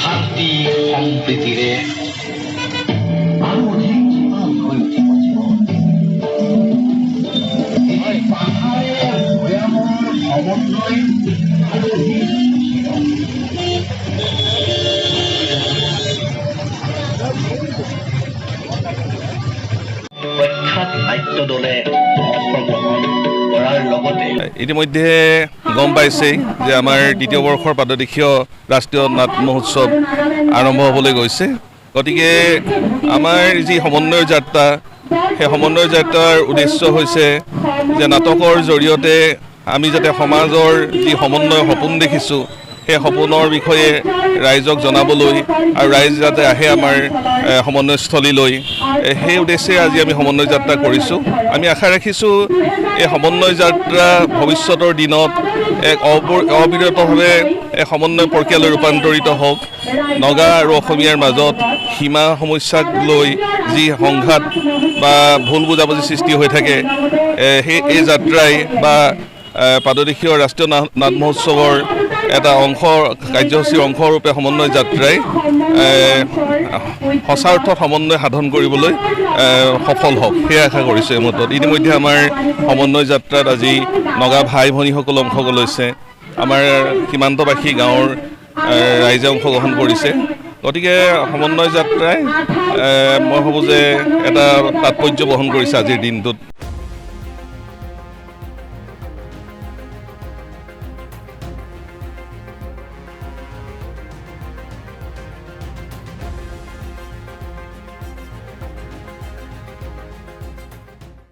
শান্তি সম্প্ৰীতিৰে আৰু অধিক জীৱন হৈ উঠিব জীৱন। এই পাহাৰে ভৈয়ামৰ সমন্বয় আৰু প্ৰখ্যাত নাট্য দলে অংশগ্ৰহণ কৰাৰ লগতে ইতিমধ্যে গম পাইছেই যে আমাৰ দ্বিতীয় বৰ্ষৰ পাদদেশীয় ৰাষ্ট্ৰীয় নাট মহোৎসৱ আৰম্ভ হ'বলৈ গৈছে। গতিকে আমাৰ যি সমন্বয় যাত্ৰা, সেই সমন্বয় যাত্ৰাৰ উদ্দেশ্য হৈছে যে নাটকৰ জৰিয়তে আমি যাতে সমাজৰ যি সমন্বয় সপোন দেখিছোঁ, সেই সপোনৰ বিষয়ে ৰাইজক জনাবলৈ আৰু ৰাইজ যাতে আহে আমাৰ সমন্বয়স্থলীলৈ, সেই উদ্দেশ্যে আজি আমি সমন্বয় যাত্ৰা কৰিছোঁ। আমি আশা ৰাখিছোঁ এই সমন্বয় যাত্ৰা ভৱিষ্যতৰ দিনত এক অবিৰতভাৱে এক সমন্বয় প্ৰক্ৰিয়ালৈ ৰূপান্তৰিত হওক। নগা আৰু অসমীয়াৰ মাজত সীমা সমস্যাক লৈ যি সংঘাত বা ভুল বুজাবুজি সৃষ্টি হৈ থাকে, এই যাত্ৰাই বা পাদদেশীয় ৰাষ্ট্ৰীয় নাট মহোৎসৱৰ এটা অংশ কাৰ্যসূচীৰ অংশৰূপে সমন্বয় যাত্ৰাই সঁচা অৰ্থত সমন্বয় সাধন কৰিবলৈ সফল হওক, সেয়া আশা কৰিছোঁ। এই মুহূৰ্তত ইতিমধ্যে আমাৰ সমন্বয় যাত্ৰাত আজি নগা ভাই ভনীসকল অংশগ্ৰহণ লৈছে, আমাৰ সীমান্তবাসী গাঁৱৰ ৰাইজে অংশগ্ৰহণ কৰিছে। গতিকে সমন্বয় যাত্ৰাই মই ভাবোঁ যে এটা তাৎপৰ্য বহন কৰিছে আজিৰ দিনটোত।